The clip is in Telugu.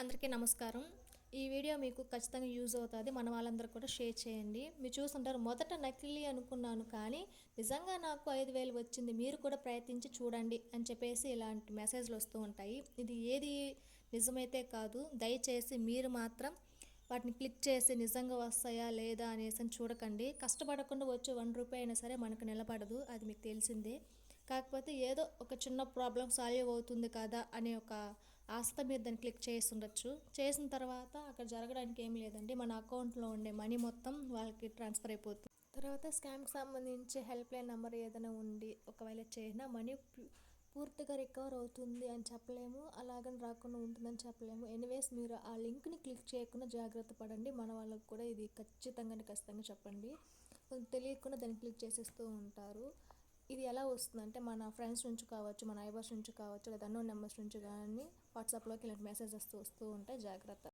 అందరికీ నమస్కారం. ఈ వీడియో మీకు ఖచ్చితంగా యూజ్ అవుతుంది. మన వాళ్ళందరూ కూడా షేర్ చేయండి. మీరు చూస్తుంటారు, మొదట నకిలీ అనుకున్నాను కానీ నిజంగా నాకు 5,000 వచ్చింది. మీరు కూడా ప్రయత్నించి చూడండి అని చెప్పేసి ఇలాంటి మెసేజ్లు వస్తూ ఉంటాయి. ఇది ఏది నిజమైతే కాదు. దయచేసి మీరు మాత్రం వాటిని క్లిక్ చేసి నిజంగా వస్తాయా లేదా అనేసి చూడకండి. కష్టపడకుండా వచ్చే ₹1 అయినా సరే మనకు నిలబడదు. అది మీకు తెలిసిందే. కాకపోతే ఏదో ఒక చిన్న ప్రాబ్లం సాల్వ్ అవుతుంది కదా అనే ఒక ఆశతో మీరు దాన్ని క్లిక్ చేసి ఉండొచ్చు. చేసిన తర్వాత అక్కడ జరగడానికి ఏం లేదండి. మన అకౌంట్లో ఉండే మనీ మొత్తం వాళ్ళకి ట్రాన్స్ఫర్ అయిపోతుంది. తర్వాత స్కామ్కి సంబంధించి హెల్ప్ లైన్ నెంబర్ ఏదైనా ఉండి ఒకవేళ చేసినా మనీ పూర్తిగా రికవర్ అవుతుంది అని చెప్పలేము, అలాగని రాకుండా ఉంటుందని చెప్పలేము. ఎనీవేస్ మీరు ఆ లింక్ని క్లిక్ చేయకుండా జాగ్రత్త పడండి. మన వాళ్ళకు కూడా ఇది ఖచ్చితంగా చెప్పండి. తెలియకుండా దాన్ని క్లిక్ చేసేస్తూ ఉంటారు. ఇది ఎలా వస్తుందంటే మన ఫ్రెండ్స్ నుంచి కావచ్చు, మన నైబర్స్ నుంచి కావచ్చు, లేదా అన్నోన్ నెంబర్స్ నుంచి కానీ వాట్సాప్లోకి ఇలాంటి మెసేజెస్ వస్తూ ఉంటాయి. జాగ్రత్త.